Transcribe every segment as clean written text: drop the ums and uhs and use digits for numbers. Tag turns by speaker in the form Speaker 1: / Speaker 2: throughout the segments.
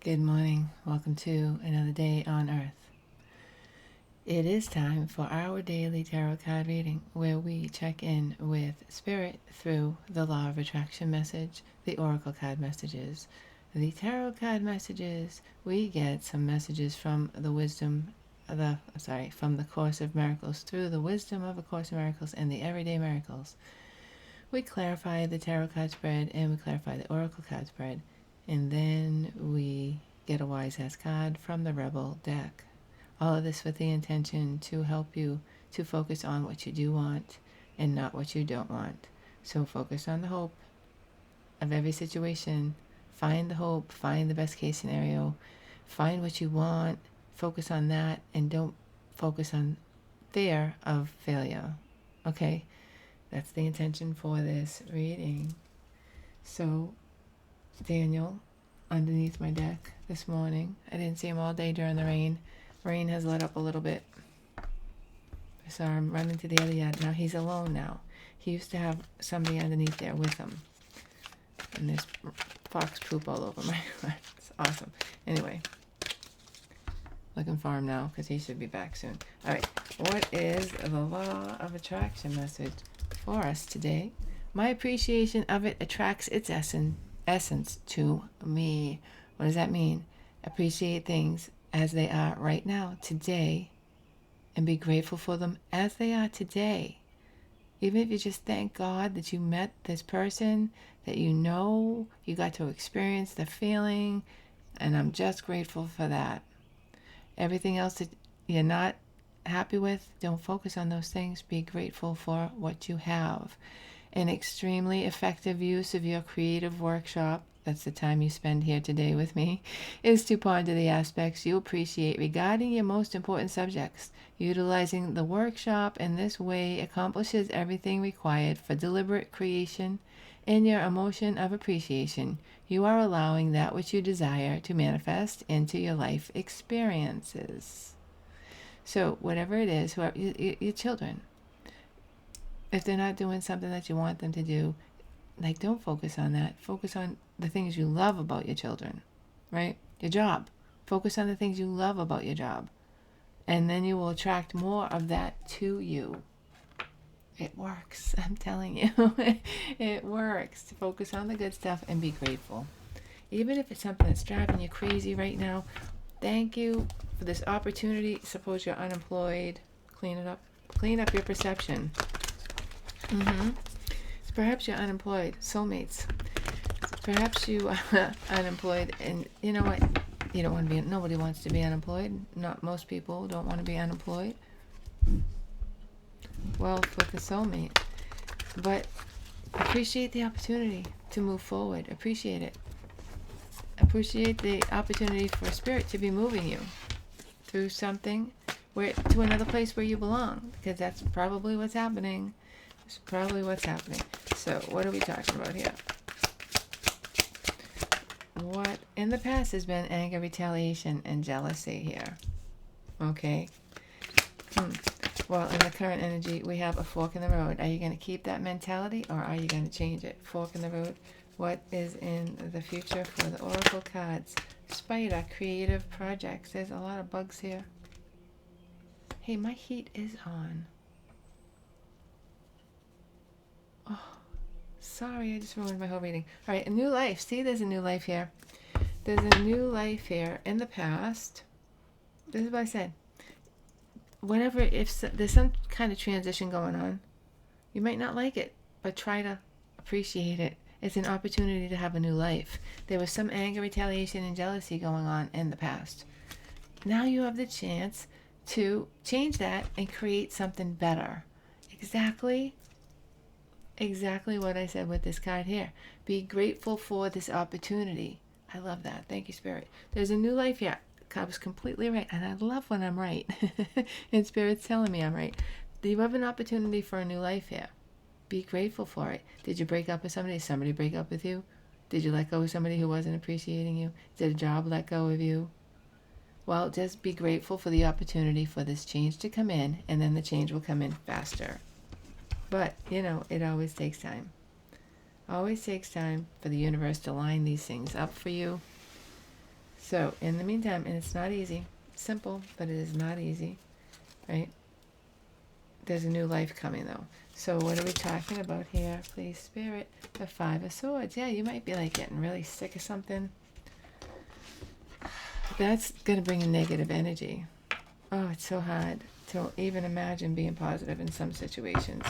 Speaker 1: Good morning. Welcome to another day on Earth. It is time for our daily tarot card reading where we check in with Spirit through the Law of Attraction message, the Oracle card messages, the tarot card messages. We get some messages from the from the Course of Miracles through the wisdom of A Course of Miracles and the Everyday Miracles. We clarify the tarot card spread and we clarify the Oracle card spread. And then we get a Wise Ass card from the Rebel deck. All of this with the intention to help you to focus on what you do want and not what you don't want. So focus on the hope of every situation. Find the hope, find the best case scenario, find what you want, focus on that, and don't focus on fear of failure. Okay? That's the intention for this reading. So Daniel underneath my deck this morning. I didn't see him all day during the rain. Rain has let up a little bit. I saw him running to the other yard. Now he's alone now. He used to have somebody underneath there with him. And there's fox poop all over my yard. It's awesome. Anyway, looking for him now because he should be back soon. All right, what is the Law of Attraction message for us today? My appreciation of it attracts its essence to me. What does that mean? Appreciate things as they are right now, today, and be grateful for them as they are today. Even if you just thank God that you met this person, that you got to experience the feeling, and I'm just grateful for that. Everything else that you're not happy with, don't focus on those things. Be grateful for what you have. An extremely effective use of your creative workshop, that's the time you spend here today with me, is to ponder the aspects you appreciate regarding your most important subjects. Utilizing the workshop in this way accomplishes everything required for deliberate creation. In your emotion of appreciation, you are allowing that which you desire to manifest into your life experiences. So whatever it is, whoever, your children, if they're not doing something that you want them to do, like, don't focus on that. Focus on the things you love about your children, right? Your job. Focus on the things you love about your job. And then you will attract more of that to you. It works. I'm telling you. It works. To focus on the good stuff and be grateful. Even if it's something that's driving you crazy right now, thank you for this opportunity. Suppose you're unemployed. Clean it up. Clean up your perception. Perhaps you're unemployed. Soulmates. Perhaps you are unemployed, and you know what? You don't want to be. Nobody wants to be unemployed. Not most people don't want to be unemployed. Wealth with a soulmate, but appreciate the opportunity to move forward. Appreciate it. Appreciate the opportunity for spirit to be moving you through something to another place where you belong, because that's probably what's happening. It's probably what's happening. So what are we talking about here? What in the past has been anger, retaliation, and jealousy here. Okay. Well, in the current energy, we have a fork in the road. Are you going to keep that mentality, or are you going to change it? Fork in the road. What is in the future for the Oracle cards? Spider, creative projects. There's a lot of bugs here. Hey, my heat is on. Oh, sorry, I just ruined my whole reading. All right, a new life. See, there's a new life here. There's a new life here. In the past, this is what I said. Whatever, if there's some kind of transition going on, you might not like it, but try to appreciate it. It's an opportunity to have a new life. There was some anger, retaliation, and jealousy going on in the past. Now you have the chance to change that and create something better. Exactly what I said with this card here. Be grateful for this opportunity. I love that. Thank you, Spirit. There's a new life here. I was completely right, and I love when I'm right. And Spirit's telling me I'm right. You have an opportunity for a new life here. Be grateful for it. Did you break up with somebody? Did somebody break up with you? Did you let go of somebody who wasn't appreciating you? Did a job let go of you? Well, just be grateful for the opportunity for this change to come in, and then the change will come in faster. But, it always takes time. Always takes time for the universe to line these things up for you. So in the meantime, and it's not easy, simple, but it is not easy, right? There's a new life coming though. So what are we talking about here, please, Spirit? The Five of Swords. Yeah, you might be like getting really sick of something. That's going to bring a negative energy. Oh, it's so hard to even imagine being positive in some situations.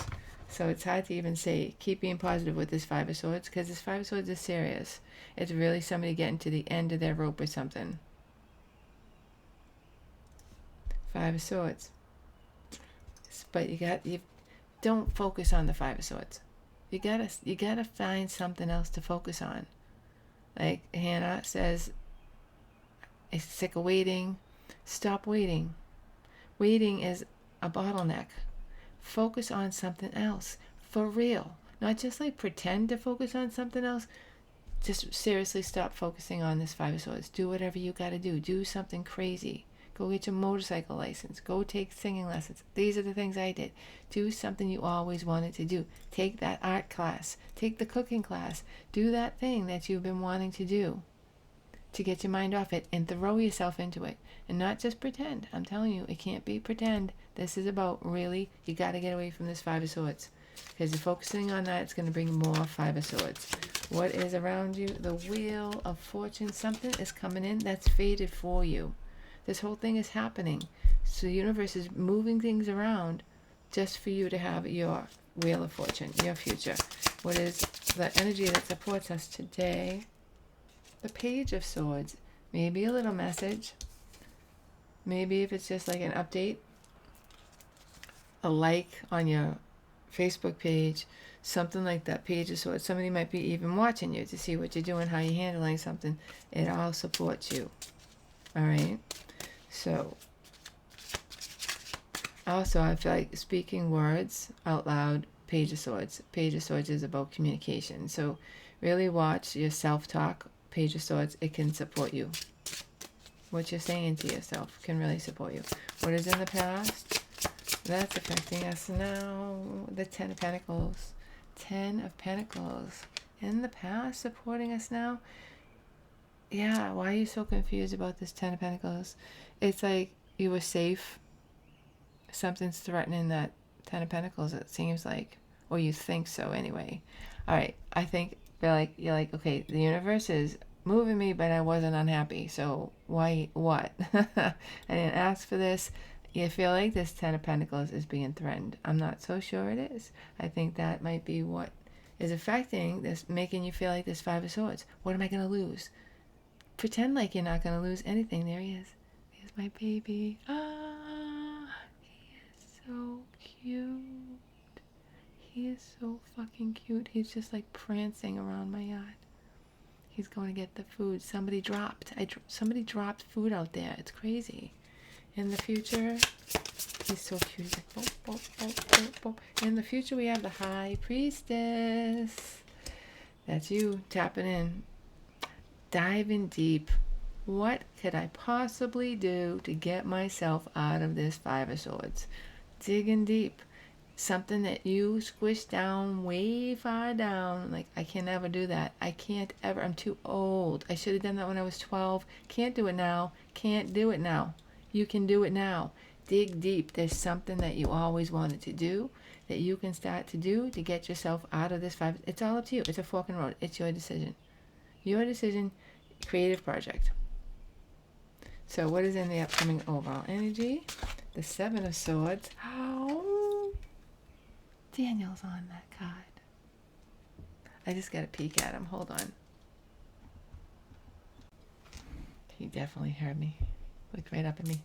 Speaker 1: So it's hard to even say, keep being positive with this Five of Swords, because this Five of Swords is serious. It's really somebody getting to the end of their rope or something. Five of Swords. But you don't focus on the Five of Swords. You gotta find something else to focus on. Like Hannah says, I'm sick of waiting. Stop waiting. Waiting is a bottleneck. Focus on something else. For real. Not just like pretend to focus on something else. Just seriously stop focusing on this Five of Swords. Do whatever you gotta do. Do something crazy. Go get your motorcycle license. Go take singing lessons. These are the things I did. Do something you always wanted to do. Take that art class. Take the cooking class. Do that thing that you've been wanting to do to get your mind off it, and throw yourself into it. And not just pretend. I'm telling you, it can't be pretend. This is about really, you got to get away from this Five of Swords. Because you're focusing on that, it's going to bring more Five of Swords. What is around you? The Wheel of Fortune. Something is coming in that's fated for you. This whole thing is happening. So the universe is moving things around just for you to have your Wheel of Fortune, your future. What is the energy that supports us today? The Page of Swords. Maybe a little message. Maybe if it's just like an update, a like on your Facebook page, something like that. Page of Swords. Somebody might be even watching you to see what you're doing, how you're handling something. It all supports you. All right. So, also, I feel like speaking words out loud, Page of Swords. Page of Swords is about communication. So, really watch your self-talk. Page of Swords, it can support you. What you're saying to yourself can really support you. What is in the past? That's affecting us now. The Ten of Pentacles. Ten of Pentacles. In the past, supporting us now. Yeah, why are you so confused about this Ten of Pentacles? It's like you were safe. Something's threatening that Ten of Pentacles, it seems like. Or you think so anyway. Alright, I think you're like, okay, the universe is moving me, but I wasn't unhappy. So why, what? I didn't ask for this. You feel like this Ten of Pentacles is being threatened. I'm not so sure it is. I think that might be what is affecting this, making you feel like this Five of Swords. What am I going to lose? Pretend like you're not going to lose anything. There he is. There's my baby. Ah, he is so cute. He is so fucking cute. He's just like prancing around my yard. He's going to get the food. Somebody dropped food out there. It's crazy. In the future, he's so cute. He's like, boop, boop, boop, boop, boop. In the future, we have the High Priestess. That's you tapping in. Diving deep. What could I possibly do to get myself out of this Five of Swords? Digging deep. Something that you squish down way far down. Like, I can never do that. I can't ever. I'm too old. I should have done that when I was 12. Can't do it now. Can't do it now. You can do it now. Dig deep. There's something that you always wanted to do that you can start to do to get yourself out of this Five. It's all up to you. It's a fork in the road. It's your decision. Your decision, creative project. So what is in the upcoming overall energy? The Seven of Swords. Oh, Daniel's on that card. I just got to peek at him. Hold on. He definitely heard me. Looked right up at me.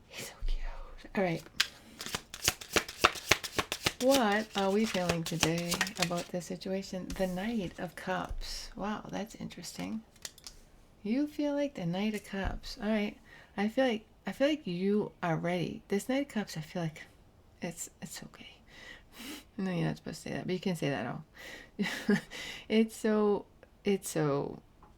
Speaker 1: He's so cute. All right. What are we feeling today about this situation? The Knight of Cups. Wow, that's interesting. You feel like the Knight of Cups. All right. I feel like you are ready. This Knight of Cups, I feel like it's okay. No, you're not supposed to say that, but you can say that all. It's so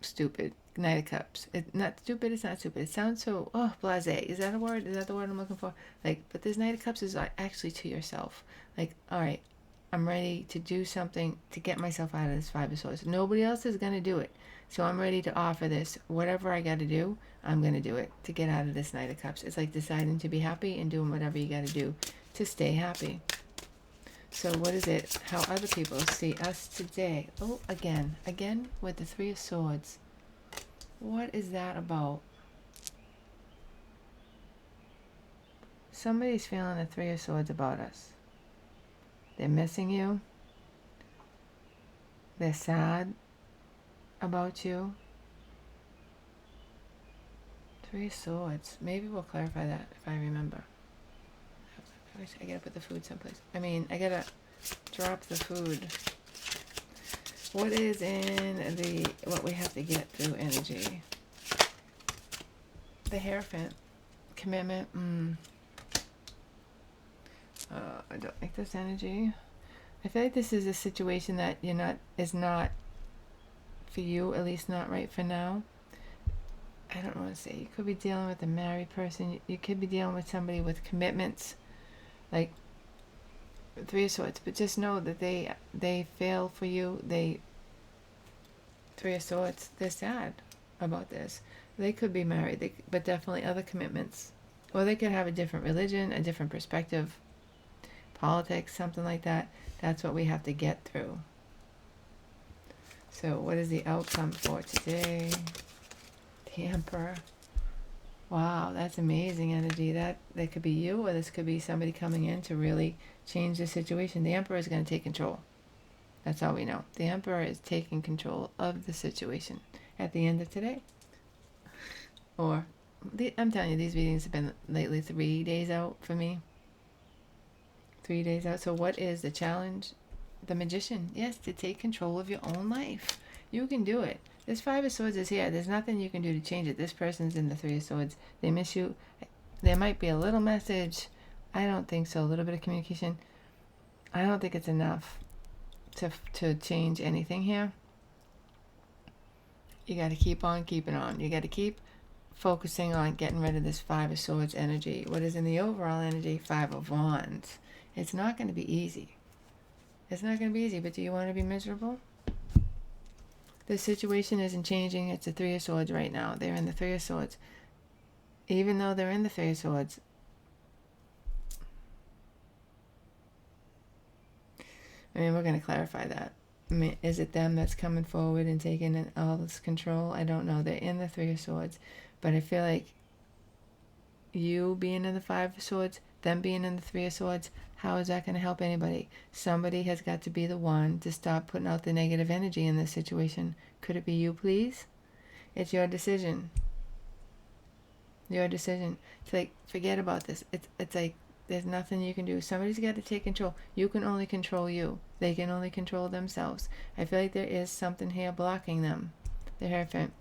Speaker 1: stupid. Knight of Cups. It's not stupid. It's not stupid. It sounds so blasé. Is that a word? Is that the word I'm looking for? Like, but this Knight of Cups is actually to yourself. Like, all right, I'm ready to do something to get myself out of this Five of Swords. Nobody else is going to do it. So I'm ready to offer this. Whatever I got to do, I'm going to do it to get out of this Knight of Cups. It's like deciding to be happy and doing whatever you got to do to stay happy. So what is it? How other people see us today? Oh, again with the Three of Swords. What is that about? Somebody's feeling the Three of Swords about us. They're missing you. They're sad about you. Three of Swords. Maybe we'll clarify that if I remember. I gotta put the food someplace. I gotta drop the food. What is in the, what we have to get through energy? The Hierophant. Commitment. I don't like this energy. I feel like this is a situation that is not for you, at least not right for now. I don't want to say. You could be dealing with a married person. You could be dealing with somebody with commitments, like Three of Swords. But just know that they fail for you. Three of Swords. They're sad about this. They could be married, but definitely other commitments, or they could have a different religion, a different perspective, politics, something like that. That's what we have to get through. So what is the outcome for today? The Emperor. Wow, that's amazing energy. That could be you, or this could be somebody coming in to really change the situation. The Emperor is going to take control. That's all we know. The Emperor is taking control of the situation at the end of today. Or, I'm telling you, these readings have been lately 3 days out for me. 3 days out. So what is the challenge? The Magician. Yes, to take control of your own life. You can do it. This Five of Swords is here. There's nothing you can do to change it. This person's in the Three of Swords. They miss you. There might be a little message. I don't think so. A little bit of communication. I don't think it's enough to change anything here. You got to keep on keeping on. You got to keep focusing on getting rid of this Five of Swords energy. What is in the overall energy? Five of Wands. It's not going to be easy. It's not going to be easy, but do you want to be miserable? The situation isn't changing. It's the Three of Swords right now. They're in the Three of Swords. Even though they're in the Three of Swords, we're going to clarify that. Is it them that's coming forward and taking all this control? I don't know. They're in the Three of Swords, but I feel like you being in the Five of Swords, them being in the Three of Swords, how is that going to help anybody? Somebody has got to be the one to stop putting out the negative energy in this situation. Could it be you, please? It's your decision. Your decision. It's like, forget about this. It's like, there's nothing you can do. Somebody's got to take control. You can only control you. They can only control themselves. I feel like there is something here blocking them. The Hierophant.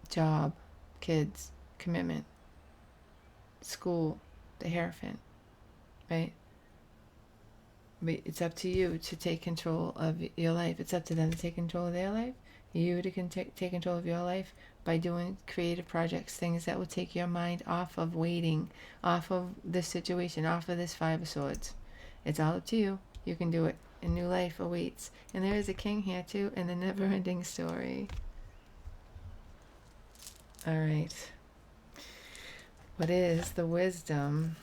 Speaker 1: Job. Kids. Commitment. School. The Hierophant. Right? But it's up to you to take control of your life. It's up to them to take control of their life. You to take control of your life by doing creative projects, things that will take your mind off of waiting, off of this situation, off of this Five of Swords. It's all up to you. You can do it. A new life awaits. And there is a king here too, in the never-ending story. All right. What is the wisdom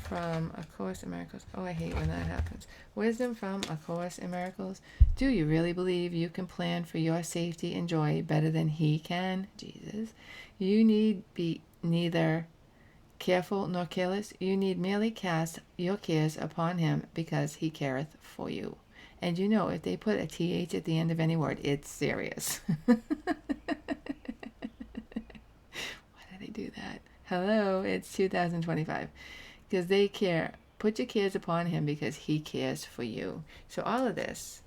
Speaker 1: from A Course in Miracles? Oh, I hate when that happens. Wisdom from A Course in Miracles. Do you really believe you can plan for your safety and joy better than he can? Jesus. You need be neither careful nor careless. You need merely cast your cares upon him, because he careth for you. And you know, if they put a TH at the end of any word, it's serious. Why did they do that? Hello, it's 2025. Because they care. Put your cares upon him because he cares for you. So all of this,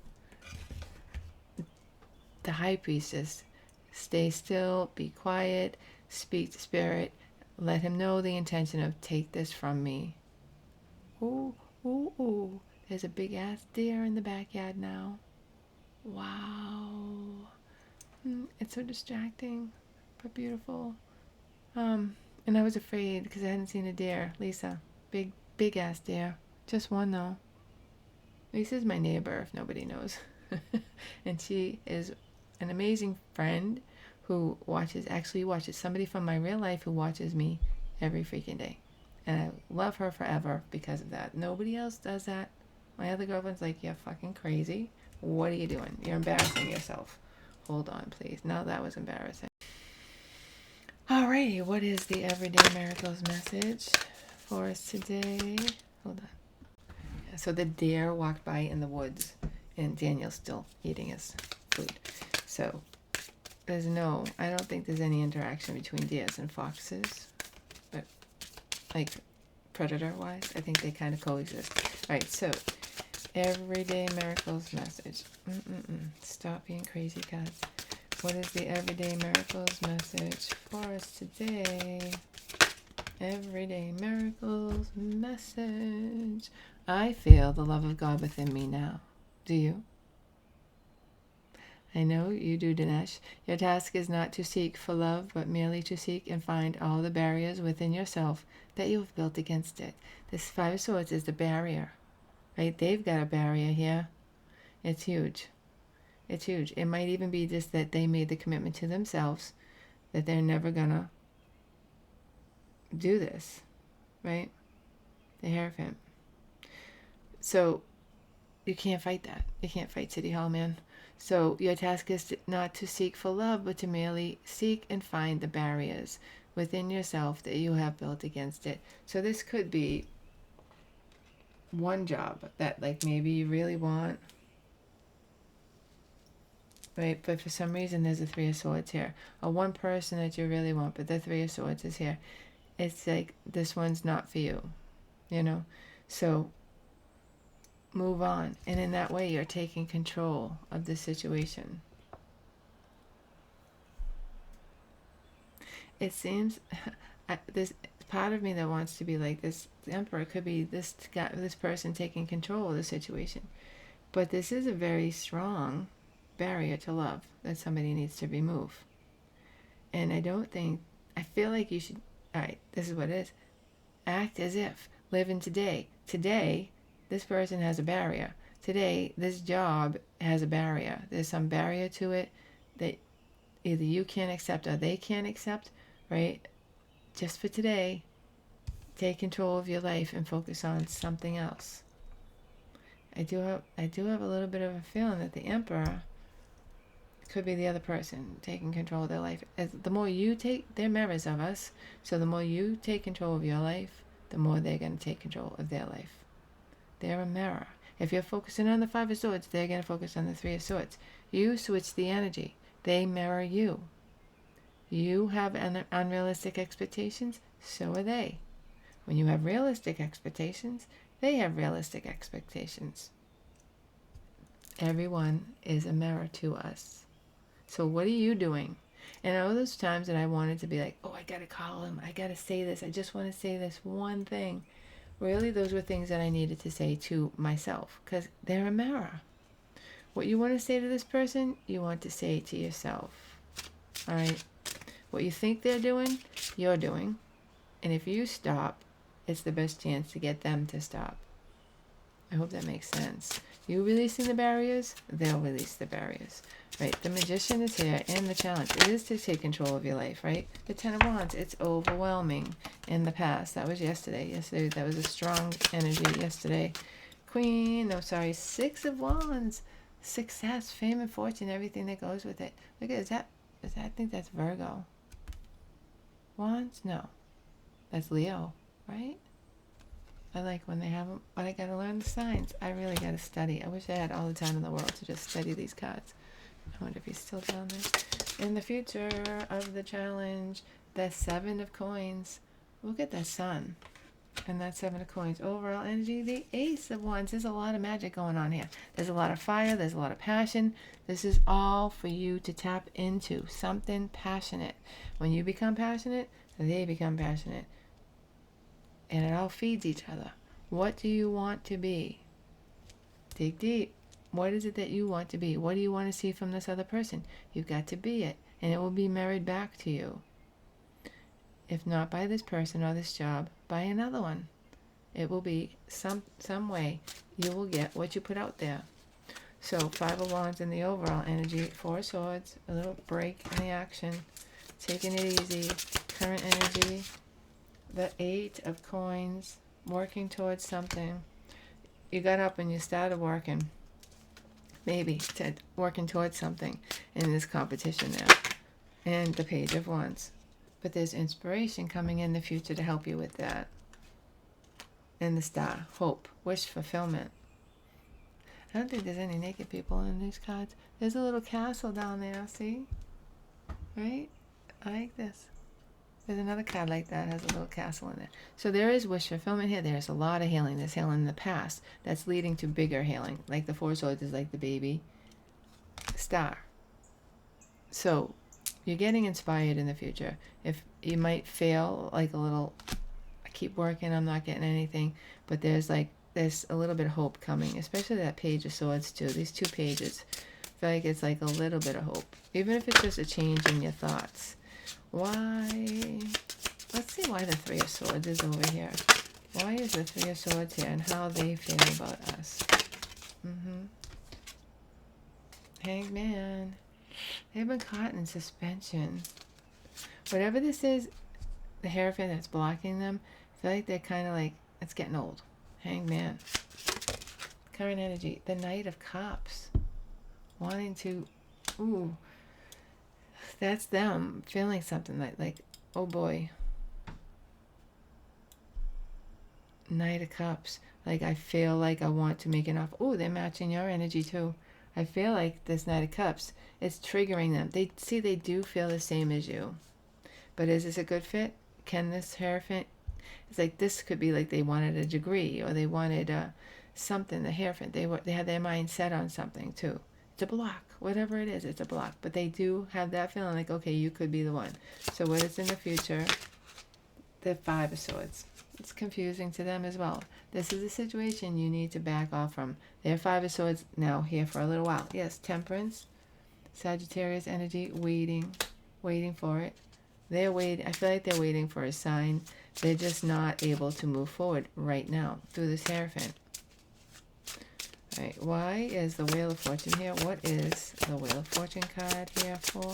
Speaker 1: the High Priestess, stay still, be quiet, speak to Spirit, let him know the intention of take this from me. Ooh, ooh, ooh. There's a big ass deer in the backyard now. Wow. It's so distracting, but beautiful. And I was afraid because I hadn't seen a deer. Lisa, big Big ass deer. Just one though. Lisa's my neighbor, if nobody knows. And she is an amazing friend who actually watches somebody from my real life who watches me every freaking day. And I love her forever because of that. Nobody else does that. My other girlfriend's like, you're fucking crazy. What are you doing? You're embarrassing yourself. Hold on, please. Now that was embarrassing. Alrighty, what is the Everyday Miracles message for us today? Hold on. So the deer walked by in the woods, and Daniel's still eating his food. So I don't think there's any interaction between deers and foxes, but like predator-wise, I think they kind of coexist. All right, so Everyday Miracles message. Stop being crazy, cats. What is the Everyday Miracles message for us today? Everyday Miracles message. I feel the love of God within me now. Do you? I know you do, Dinesh. Your task is not to seek for love, but merely to seek and find all the barriers within yourself that you have built against it. This Five of Swords is the barrier, right? They've got a barrier here. It's huge. It's huge. It might even be just that they made the commitment to themselves that they're never gonna do this, right? The Hierophant. So you can't fight that. You can't fight City Hall, man. So your task is not to seek for love, but to merely seek and find the barriers within yourself that you have built against it. So this could be one job that like maybe you really want, right? But for some reason there's a Three of Swords here. Or one person that you really want, but the Three of Swords is here. It's like this one's not for you, you know? So move on. And in that way, you're taking control of the situation. It seems this part of me that wants to be like this. The Emperor could be this guy, this person taking control of the situation. But this is a very strong barrier to love that somebody needs to remove. And I feel like you should, all right, this is what it is. Act as if, live in today. Today, this person has a barrier. Today, this job has a barrier. There's some barrier to it that either you can't accept or they can't accept, right? Just for today, take control of your life and focus on something else. I do have a little bit of a feeling that the Emperor could be the other person taking control of their life. The more you take, they're mirrors of us, so the more you take control of your life, the more they're going to take control of their life. They're a mirror. If you're focusing on the Five of Swords, they're going to focus on the Three of Swords. You switch the energy. They mirror you. You have unrealistic expectations, so are they. When you have realistic expectations, they have realistic expectations. Everyone is a mirror to us. So what are you doing? And all those times that I wanted to be like, oh, I got to call him. I got to say this. I just want to say this one thing. Really, those were things that I needed to say to myself because they're a mirror. What you want to say to this person, you want to say to yourself. All right? What you think they're doing, you're doing. And if you stop, it's the best chance to get them to stop. I hope that makes sense. You releasing the barriers, they'll release the barriers. Right? The Magician is here, and the challenge it is to take control of your life, right? The Ten of Wands, it's overwhelming in the past. That was yesterday. Yesterday, that was a strong energy yesterday. Six of Wands. Success, fame, and fortune, everything that goes with it. Look at that. I think that's Virgo. Wands? No. That's Leo, right? I like when they have them, but I gotta learn the signs. I really gotta study. I wish I had all the time in the world to just study these cards. I wonder if he's still down there. In the future of the challenge, the Seven of Coins. Look at the Sun. And that Seven of Coins. Overall energy, the Ace of Wands. There's a lot of magic going on here. There's a lot of fire. There's a lot of passion. This is all for you to tap into. Something passionate. When you become passionate, they become passionate. And it all feeds each other. What do you want to be? Dig deep. What is it that you want to be? What do you want to see from this other person? You've got to be it. And it will be married back to you. If not by this person or this job, by another one. It will be some way you will get what you put out there. So 5 of Wands in the overall energy, 4 of Swords, a little break in the action, taking it easy, current energy, the 8 of Coins, working towards something. You got up and you started working, maybe working towards something in this competition now. And the Page of Wands. But there's inspiration coming in the future to help you with that. And the Star, hope, wish fulfillment. I don't think there's any naked people in these cards. There's a little castle down there, see? Right? I like this. There's another card like that, has a little castle in there. So there is wish fulfillment here. There's a lot of healing. There's healing in the past that's leading to bigger healing. Like the 4 Swords is like the baby Star. So you're getting inspired in the future. If you might fail, like a little, I keep working, I'm not getting anything, but there's a little bit of hope coming, especially that Page of Swords too. These 2 pages, I feel like it's like a little bit of hope, even if it's just a change in your thoughts. Why? Let's see why the 3 of Swords is over here. Why is the 3 of Swords here and how they feel about us? Hangman. They've been caught in suspension. Whatever this is, the Hierophant that's blocking them, I feel like they're kind of like, it's getting old. Hangman. Current energy. The Knight of Cups. Wanting to, ooh. That's them feeling something like, oh boy. Knight of Cups. Like, I feel like I want to make an offer. Oh, they're matching your energy too. I feel like this Knight of Cups, it's triggering them. They do feel the same as you. But is this a good fit? Can this Hierophant, it's like this could be like they wanted a degree or they wanted something, the Hierophant. They had their mind set on something too. It's a block. Whatever it is, it's a block. But they do have that feeling like, okay, you could be the one. So what is in the future? The 5 of Swords. It's confusing to them as well. This is a situation you need to back off from. They're 5 of Swords now here for a little while. Yes, Temperance, Sagittarius energy, waiting for it. They're waiting. I feel like they're waiting for a sign. They're just not able to move forward right now through this Hierophant. All right, why is the Wheel of Fortune here? What is the Wheel of Fortune card here for?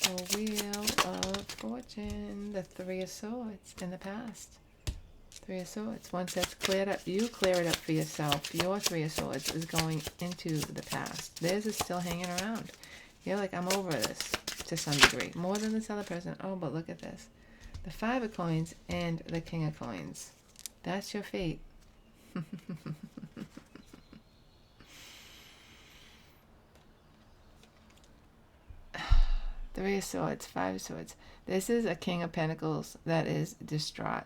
Speaker 1: The Wheel of Fortune, the 3 of Swords in the past. 3 of Swords. Once that's cleared up, you clear it up for yourself. Your 3 of Swords is going into the past. Theirs is still hanging around. You're like, I'm over this to some degree. More than this other person. Oh, but look at this. The 5 of Coins and the King of Coins. That's your fate. 3 of Swords, 5 of Swords. This is a King of Pentacles that is distraught.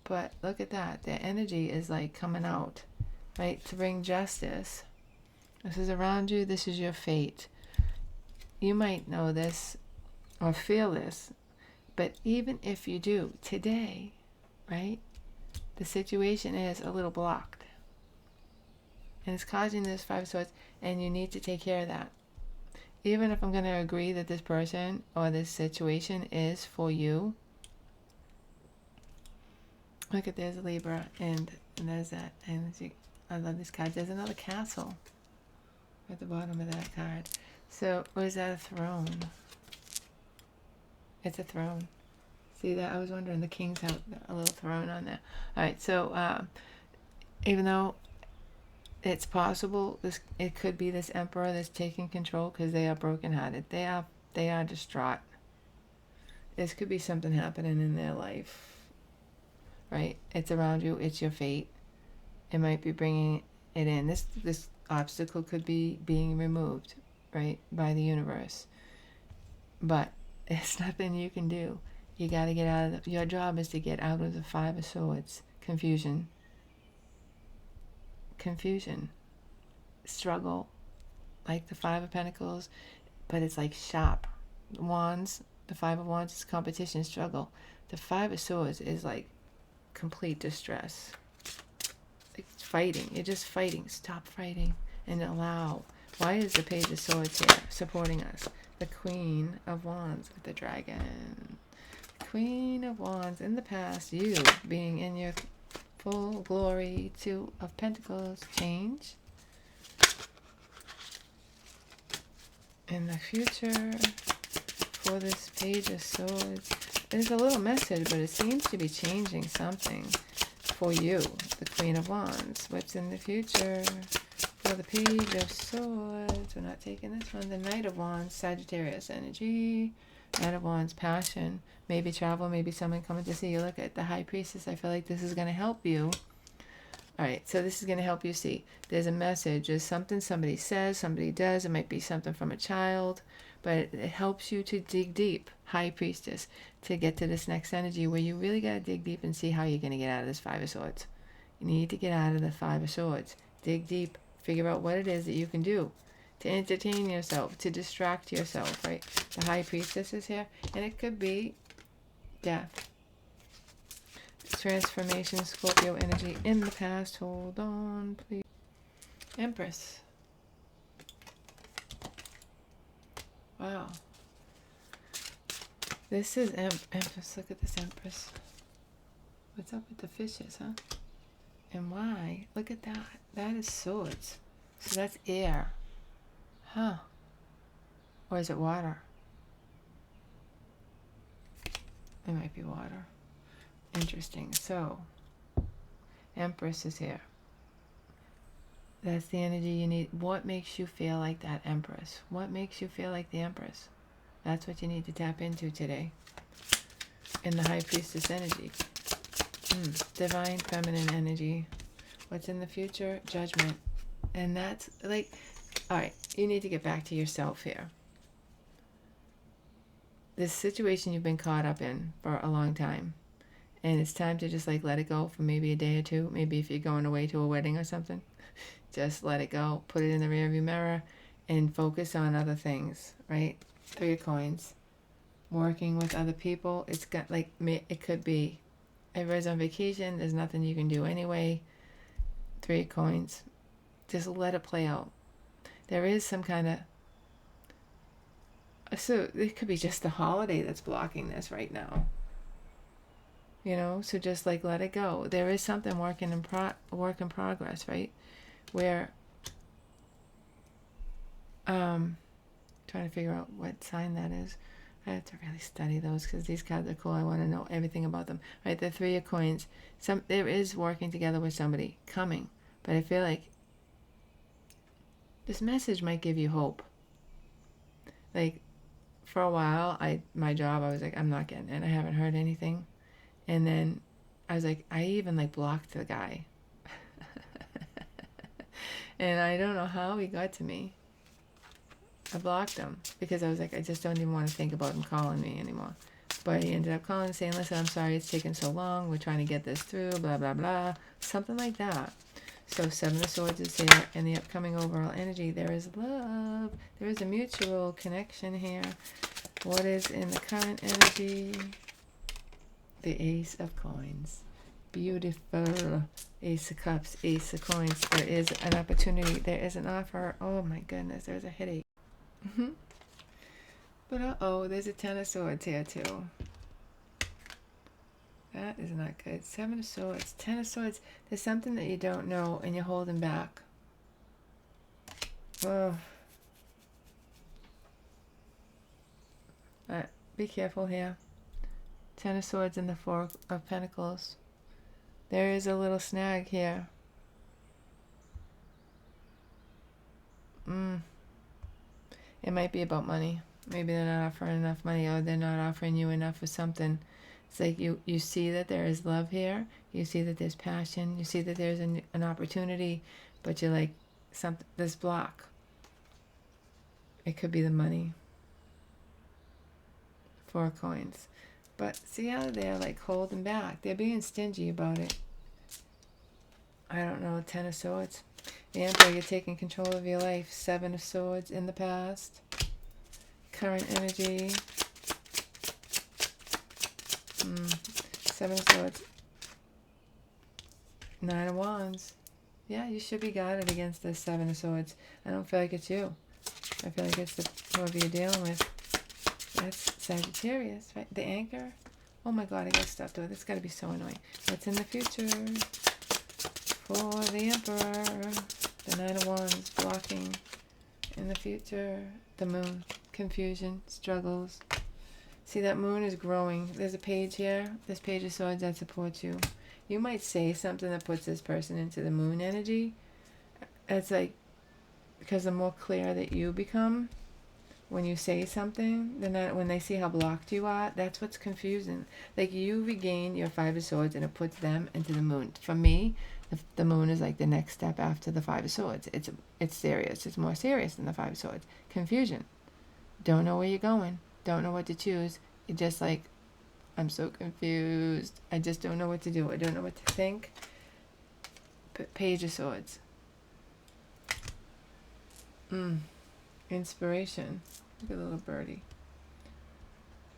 Speaker 1: But look at that. Their energy is like coming out, right? To bring justice. This is around you. This is your fate. You might know this or feel this. But even if you do, today, right? The situation is a little blocked. And it's causing this 5 of Swords. And you need to take care of that. Even if I'm going to agree that this person or this situation is for you. Look at, there's a Libra and there's that energy. I love this card. There's another castle at the bottom of that card. So, or is that a throne? It's a throne. See that? I was wondering, the kings have a little throne on there. All right, so even though it's possible it could be this emperor that's taking control because they are brokenhearted. They are distraught. This could be something happening in their life. Right? It's around you. It's your fate. It might be bringing it in. This obstacle could be being removed, right, by the universe. But it's nothing you can do. You got to get out of your job is to get out of the 5 of Swords. Confusion. Struggle. Like the 5 of Pentacles. But it's like sharp. Wands. The 5 of Wands is competition, struggle. The 5 of Swords is like complete distress. Like fighting. You're just fighting. Stop fighting and allow. Why is the Page of Swords here supporting us? The Queen of Wands with the dragon. Queen of Wands in the past, you being in your full glory. Two of Pentacles, change. In the future, for this Page of Swords, there's a little message, but it seems to be changing something for you, the Queen of Wands. What's in the future for the Page of Swords? We're not taking this one. The Knight of Wands, Sagittarius energy. Knight of Wands, passion. Maybe travel, maybe someone coming to see you. Look at the High Priestess. I feel like this is going to help you. All right, so this is going to help you see. There's a message. There's something somebody says, somebody does. It might be something from a child, but it helps you to dig deep, High Priestess, to get to this next energy where you really got to dig deep and see how you're going to get out of this Five of Swords. You need to get out of the Five of Swords. Dig deep. Figure out what it is that you can do to entertain yourself, to distract yourself, right? The High Priestess is here, and it could be death. Transformation, Scorpio energy in the past. Hold on, please. Empress. Wow. This is Empress. Look at this Empress. What's up with the fishes, huh? And why? Look at that. That is swords. So that's air. Huh. Or is it water? It might be water. Interesting. So, Empress is here. That's the energy you need. What makes you feel like that Empress? What makes you feel like the Empress? That's what you need to tap into today. In the High Priestess energy. Divine feminine energy. What's in the future? Judgment. And that's like, all right, you need to get back to yourself here. This situation you've been caught up in for a long time. And it's time to just like let it go for maybe a day or two. Maybe if you're going away to a wedding or something, just let it go. Put it in the rearview mirror and focus on other things, right? Three of Coins. Working with other people. It's got like, it could be everybody's on vacation. There's nothing you can do anyway. Three of Coins. Just let it play out. There is some kind of, so it could be just the holiday that's blocking this right now. You know, so just like let it go. There is something work in progress, right? Where trying to figure out what sign that is. I have to really study those because these cards are cool. I want to know everything about them. Right, the Three of Coins. There is working together with somebody coming, but I feel like this message might give you hope. Like for a while, my job, I was like, I'm not getting it. I haven't heard anything. And then I was like, I even like blocked the guy. And I don't know how he got to me. I blocked him because I was like, I just don't even want to think about him calling me anymore. But he ended up calling and saying, listen, I'm sorry it's taken so long. We're trying to get this through, blah, blah, blah. Something like that. So Seven of Swords is here. And the upcoming overall energy, there is love. There is a mutual connection here. What is in the current energy? The Ace of Coins. Beautiful. Ace of Cups, Ace of Coins. There is an opportunity. There is an offer. Oh my goodness, there's a headache. But uh-oh, there's a Ten of Swords here too. That is not good. Seven of Swords, Ten of Swords. There's something that you don't know and you're holding back. Oh. Be careful here. Ten of Swords and the Four of Pentacles. There is a little snag here. It might be about money. Maybe they're not offering enough money, or they're not offering you enough for something. It's like you see that there is love here. You see that there's passion. You see that there's an opportunity, but you're like, this block. It could be the money. Four of Coins. But see how they're like holding back. They're being stingy about it. I don't know. Ten of Swords. The Emperor, you're taking control of your life. Seven of Swords in the past. Current energy. Seven of Swords. Nine of Wands. Yeah, you should be guarded against this Seven of Swords. I don't feel like it's you. I feel like it's the whoever you're dealing with. That's Sagittarius, right? The Anchor. Oh my God, I gotta stop doing this. It's gotta be so annoying. What's in the future for the Emperor? The Nine of Wands blocking in the future. The Moon, confusion, struggles. See, that Moon is growing. There's a page here. This Page of Swords that supports you. You might say something that puts this person into the Moon energy. It's like, because the more clear that you become when you say something, then when they see how blocked you are, that's what's confusing. Like, you regain your Five of Swords and it puts them into the Moon. For me, the Moon is like the next step after the Five of Swords. It's serious. It's more serious than the Five of Swords. Confusion. Don't know where you're going. Don't know what to choose. You're just like, I'm so confused. I just don't know what to do. I don't know what to think. Page of Swords. Inspiration. Look at the little birdie.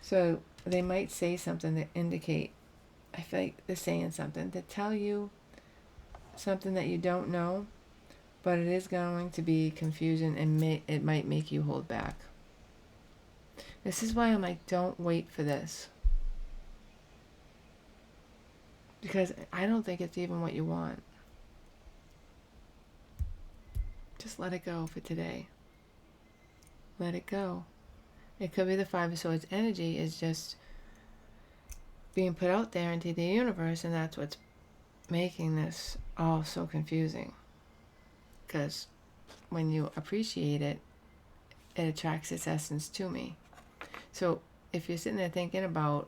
Speaker 1: So they might say something that indicate, I feel like they're saying something to tell you something that you don't know, but it is going to be confusion, and it might make you hold back. This is why I'm like, don't wait for this. Because I don't think it's even what you want. Just let it go for today. Let it go. It could be the Five of Swords energy is just being put out there into the universe, and that's what's making this all so confusing. Because when you appreciate it, it attracts its essence to me. So if you're sitting there thinking about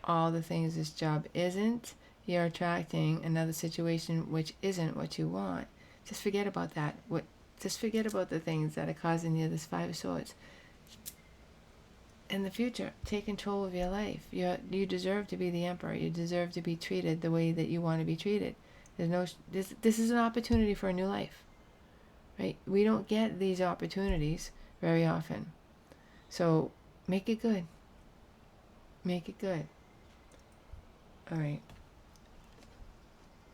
Speaker 1: all the things this job isn't, you're attracting another situation which isn't what you want. Just forget about that. Just forget about the things that are causing you this Five of Swords. In the future, take control of your life. You deserve to be the Emperor. You deserve to be treated the way that you want to be treated. This is an opportunity for a new life, right? We don't get these opportunities very often. So make it good. Make it good. All right.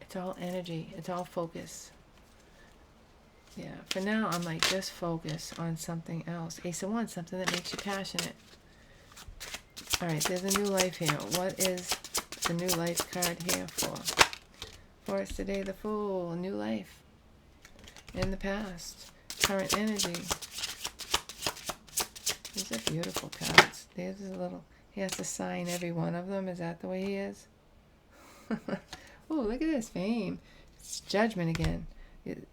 Speaker 1: It's all energy. It's all focus. Yeah, for now, I'm like, just focus on something else. Ace of Wands, something that makes you passionate. All right, there's a new life here. What is the new life card here for? For us today, the Fool, a new life. In the past, current energy. These are beautiful cards. There's a little, he has to sign every one of them. Is that the way he is? Oh, look at this, fame. It's judgment again.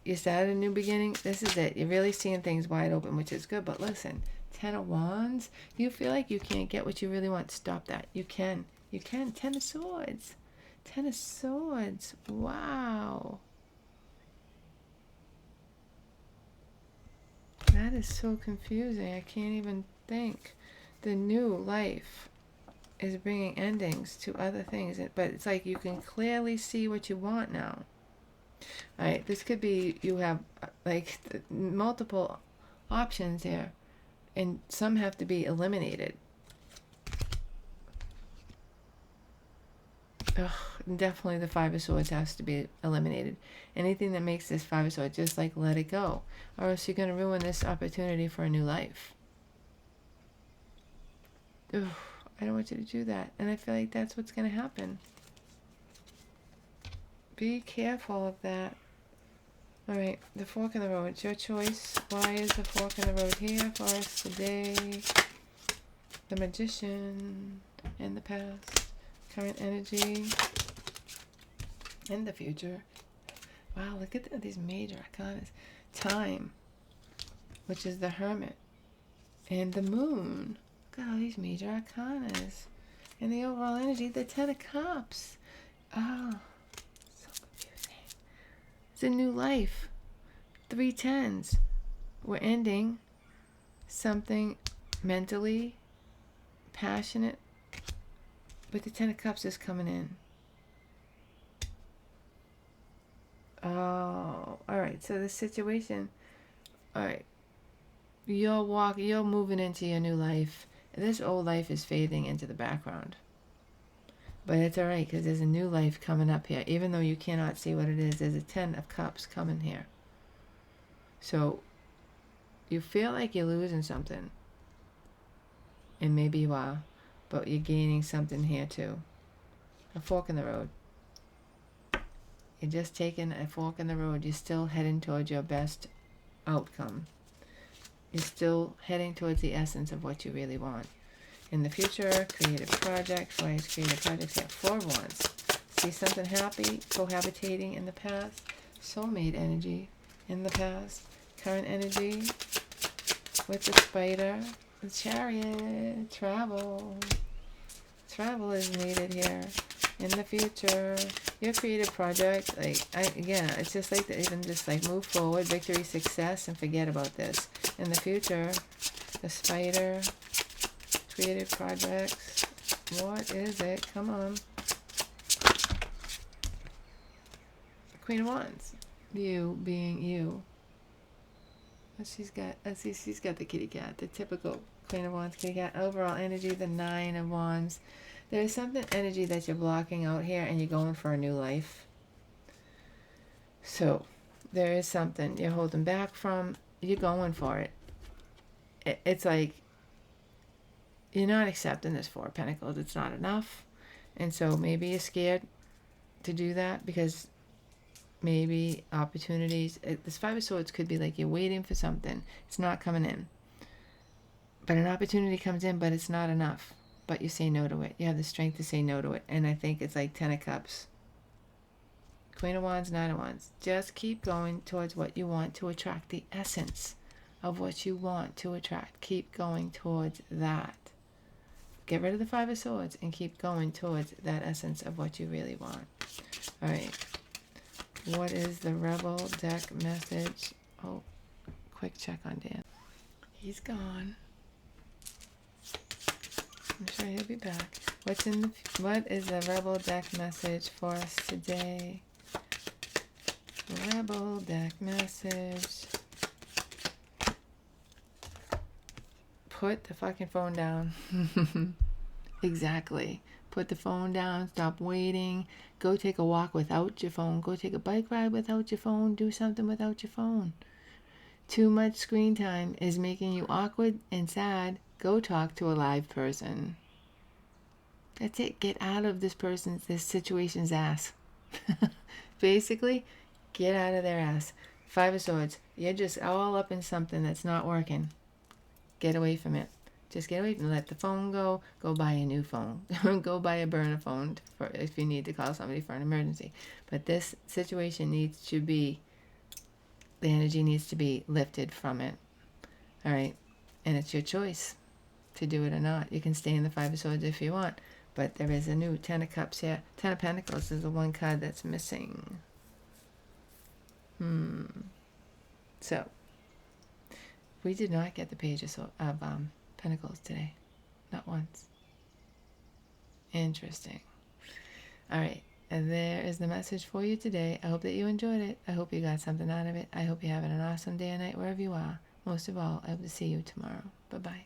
Speaker 1: You started a new beginning. This is it. You're really seeing things wide open, which is good. But listen, Ten of Wands. You feel like you can't get what you really want. Stop that. You can. You can. Ten of Swords. Ten of Swords. Wow. That is so confusing. I can't even think. The new life is bringing endings to other things. But it's like you can clearly see what you want now. All right, this could be you have like multiple options here, and some have to be eliminated. Definitely the Five of Swords has to be eliminated. Anything that makes this Five of Swords, just like let it go, or else you're going to ruin this opportunity for a new life. I don't want you to do that, and I feel like that's what's going to happen. Be careful of that. All right, the Fork in the Road. It's your choice. Why is the Fork in the Road here for us today? The Magician in the past, current energy, and the future. Wow, look at these major arcanas. Time, which is the Hermit, and the Moon. Look at all these major arcanas. And the overall energy, the Ten of Cups. Oh. It's a new life. 3 tens. We're ending something mentally passionate, but the Ten of Cups is coming in. Oh, all right. So the situation, all right. You're moving into your new life. This old life is fading into the background. But it's all right, because there's a new life coming up here. Even though you cannot see what it is, there's a Ten of Cups coming here. So you feel like you're losing something. And maybe you are. but you're gaining something here too. A fork in the road. You're just taking a fork in the road. You're still heading towards your best outcome. You're still heading towards the essence of what you really want. In the future, creative projects. Why is creative projects here? 4 of Wands. See something happy, cohabitating in the past. Soulmate energy in the past. Current energy with the Spider. The Chariot. Travel. Travel is needed here. In the future, your creative project, it's just like even just like move forward, victory, success, and forget about this. In the future, the Spider, creative projects. What is it? Come on. Queen of Wands. You being you. She's got the kitty cat, the typical Queen of Wands kitty cat. Overall energy, the 9 of Wands. There's something energy that you're blocking out here and you're going for a new life. So there is something you're holding back from. You're going for it. It's like you're not accepting this 4 of Pentacles. It's not enough. And so maybe you're scared to do that because maybe opportunities. This 5 of Swords could be like you're waiting for something. It's not coming in. But an opportunity comes in, but it's not enough. But you say no to it. You have the strength to say no to it. And I think it's like 10 of Cups. Queen of Wands, 9 of Wands. Just keep going towards what you want to attract. The essence of what you want to attract. Keep going towards that. Get rid of the 5 of Swords and keep going towards that essence of what you really want. All right. What is the Rebel deck message? Oh, quick check on Dan. He's gone. I'm sure he'll be back. What is the Rebel deck message for us today? Rebel deck message. Put the fucking phone down. Exactly. Put the phone down. Stop waiting. Go take a walk without your phone. Go take a bike ride without your phone. Do something without your phone. Too much screen time is making you awkward and sad. Go talk to a live person. That's it. Get out of this situation's ass. Basically, get out of their ass. 5 of Swords. You're just all up in something that's not working. Get away from it. Just get away from it. Let the phone go. Go buy a new phone. Go buy a burner phone if you need to call somebody for an emergency. But this situation needs to be, the energy needs to be lifted from it. All right. And it's your choice to do it or not. You can stay in the 5 of Swords if you want. But there is a new 10 of Cups here. 10 of Pentacles is the one card that's missing. So, we did not get the Page of Pentacles today. Not once. Interesting. All right. And there is the message for you today. I hope that you enjoyed it. I hope you got something out of it. I hope you're having an awesome day or night wherever you are. Most of all, I hope to see you tomorrow. Bye-bye.